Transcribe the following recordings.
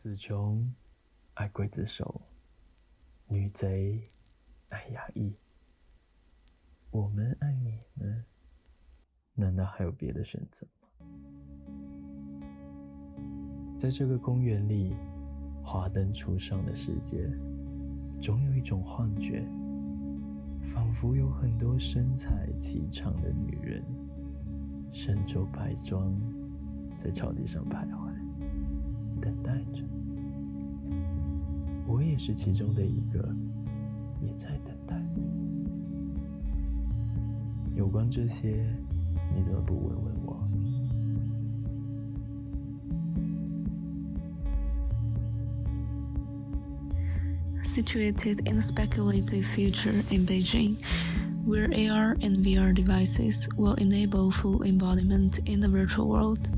死穷爱刽子手，女贼爱衙役。我们爱你们，难道还有别的选择吗？在这个公园里，华灯初上的世界，总有一种幻觉，仿佛有很多身材颀长的女人，身着白装，在草地上徘徊，等待着。我也是其中的一个，也在等待。有关这些，你怎么不问问我？Situated in a speculative future in Beijing, where AR and VR devices will enable full embodiment in the virtual world,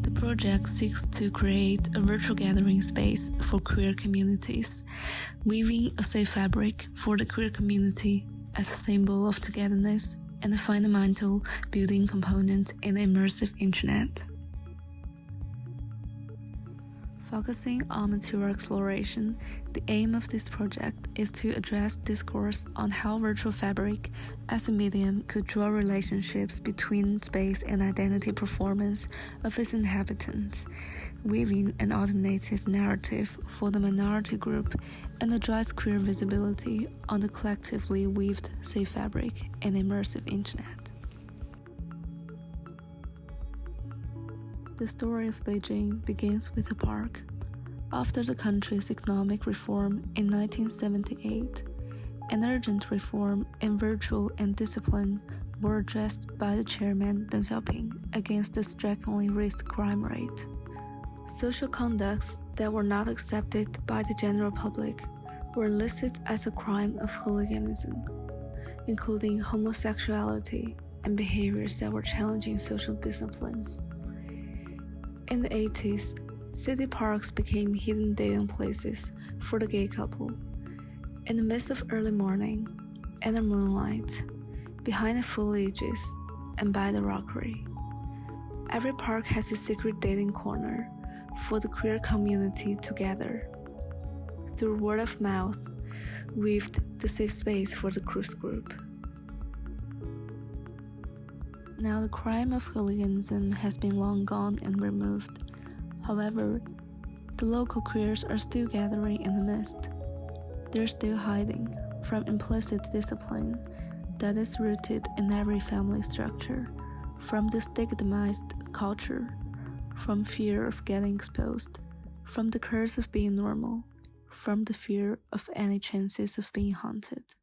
the project seeks to create a virtual gathering space for queer communities, weaving a safe fabric for the queer community as a symbol of togetherness and a fundamental building component in the immersive internet. Focusing on material exploration, the aim of this project is to address discourse on how virtual fabric as a medium could draw relationships between space and identity performance of its inhabitants, weaving an alternative narrative for the minority group and address queer visibility on the collectively weaved safe fabric and immersive internet. The story of Beijing begins with a park. After the country's economic reform in 1978, an urgent reform in virtue and discipline were addressed by the chairman Deng Xiaoping against the strikingly raised crime rate. Social conducts that were not accepted by the general public were listed as a crime of hooliganism, including homosexuality and behaviors that were challenging social disciplines. In the 80s, city parks became hidden dating places for the gay couple. In the midst of early morning, and the moonlight, behind the foliages, and by the rockery, every park has a secret dating corner for the queer community to gather. Through word of mouth, weaved the safe space for the cruise group. Now the crime of hooliganism has been long gone and removed. However, the local queers are still gathering in the mist. They're still hiding from implicit discipline that is rooted in every family structure, from the stigmatized culture, from fear of getting exposed, from the curse of being normal, from the fear of any chances of being haunted.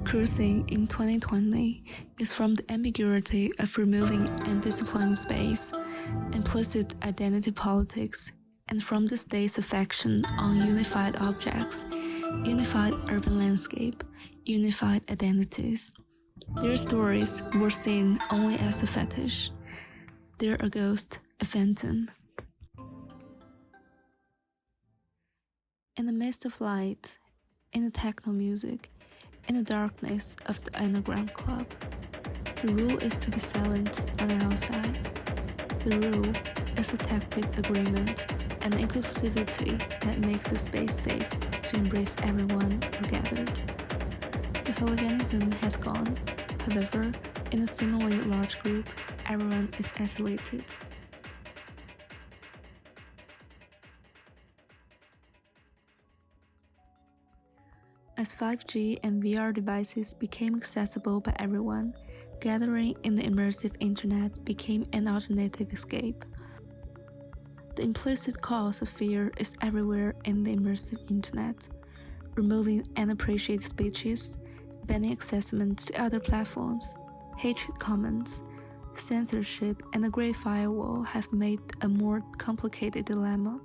Cruising in 2020 is from the ambiguity of removing undisciplined space, implicit identity politics, and from the state's affection on unified objects, unified urban landscape, unified identities. Their stories were seen only as a fetish. They're a ghost, a phantom. In the midst of light, in the techno music, in the darkness of the underground club, the rule is to be silent on the outside. The rule is a tactic agreement and inclusivity that makes the space safe to embrace everyone who gathered. The hooliganism has gone, however, in a similarly large group, everyone is isolated. As 5G and VR devices became accessible by everyone, gathering in the immersive internet became an alternative escape. The implicit cause of fear is everywhere in the immersive internet. Removing unappreciated speeches, banning accessibility to other platforms, hatred comments, censorship, and the Great Firewall have made a more complicated dilemma.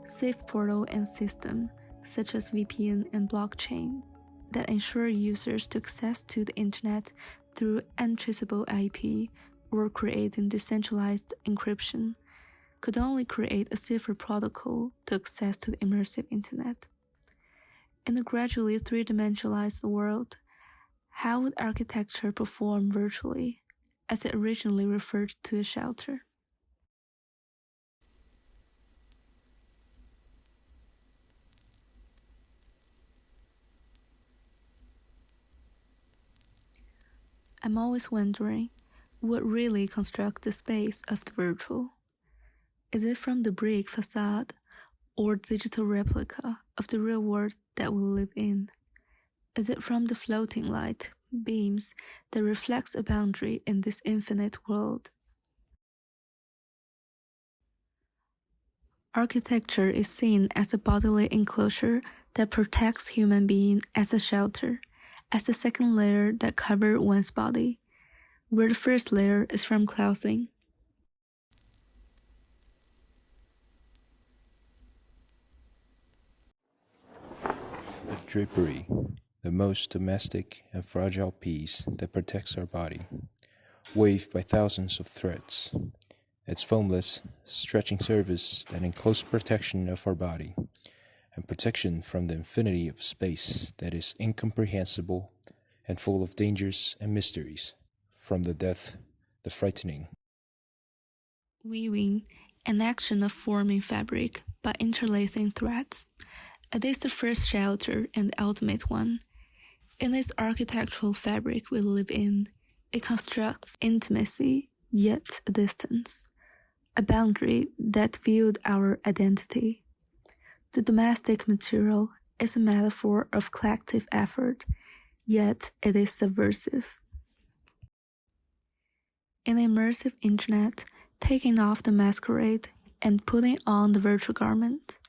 Safe portal and system, such as VPN and blockchain, that ensure users to access to the internet through untraceable IP or creating decentralized encryption, could only create a safer protocol to access to the immersive internet. In a gradually three-dimensionalized world, how would architecture perform virtually, as it originally referred to a shelter? I'm always wondering, what really constructs the space of the virtual? Is it from the brick facade or digital replica of the real world that we live in? Is it from the floating light beams that reflects a boundary in this infinite world? Architecture is seen as a bodily enclosure that protects human being as a shelter, as the second layer that covers one's body, where the first layer is from clothing. The drapery, the most domestic and fragile piece that protects our body, waved by thousands of threads. Its foamless, stretching surface that encloses protection of our body, and protection from the infinity of space that is incomprehensible and full of dangers and mysteries, from the death, the frightening. Weaving, an action of forming fabric by interlacing threads. It is the first shelter and the ultimate one. In this architectural fabric we live in, it constructs intimacy, yet a distance, a boundary that viewed our identity. The domestic material is a metaphor of collective effort, yet it is subversive. In the immersive internet, taking off the masquerade and putting on the virtual garment,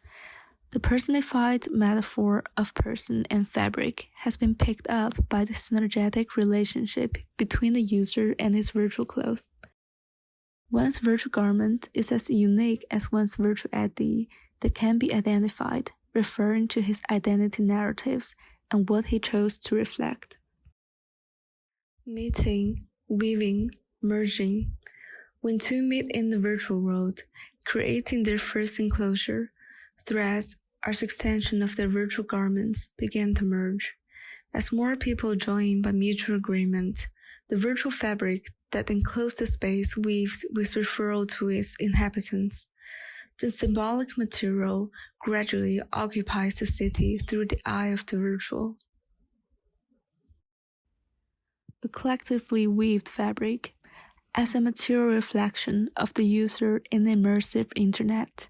the personified metaphor of person and fabric has been picked up by the synergetic relationship between the user and his virtual clothes. One's virtual garment is as unique as one's virtual ID that can be identified, referring to his identity narratives and what he chose to reflect. Meeting, weaving, merging. When two meet in the virtual world, creating their first enclosure, threads as extension of their virtual garments began to merge. As more people join by mutual agreement, the virtual fabric that enclosed the space weaves with referral to its inhabitants. The symbolic material gradually occupies the city through the eye of the virtual. A collectively weaved fabric, as a material reflection of the user in the immersive internet,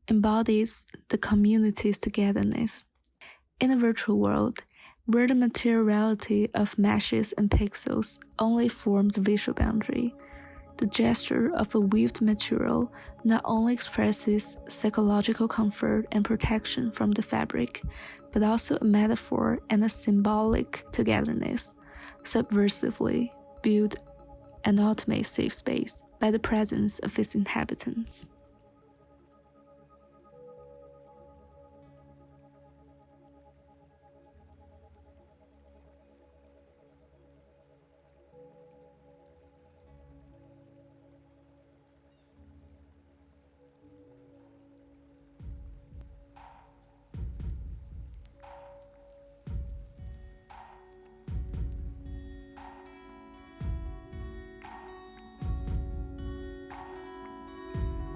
embodies the community's togetherness. In a virtual world, where the materiality of meshes and pixels only form the visual boundary, the gesture of a weaved material not only expresses psychological comfort and protection from the fabric, but also a metaphor and a symbolic togetherness, subversively build an ultimate safe space by the presence of its inhabitants.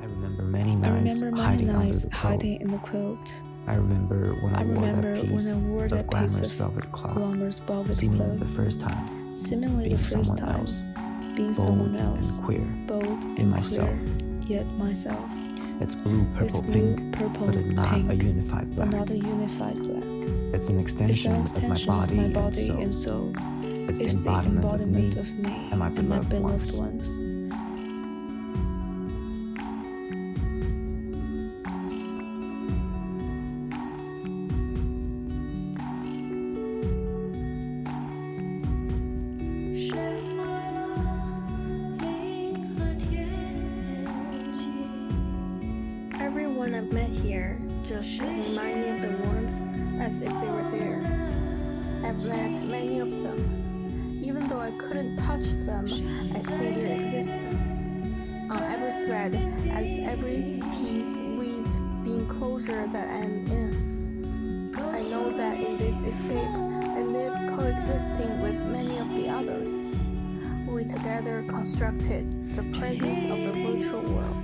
I remember many nights hiding in the quilt. I remember when I wore that piece of glamorous velvet seemingly the first time, being someone else, and queer, bold in myself. Yet myself. It's blue, purple, pink, but it's not a unified black. It's an extension of my body and soul. It's the embodiment of me and my beloved ones. Everyone I've met here just remind me of the warmth as if they were there. I've met many of them. Even though I couldn't touch them, I see their existence. On every thread, as every piece weaved the enclosure that I am in. I know that in this escape, I live coexisting with many of the others. We together constructed the presence of the virtual world.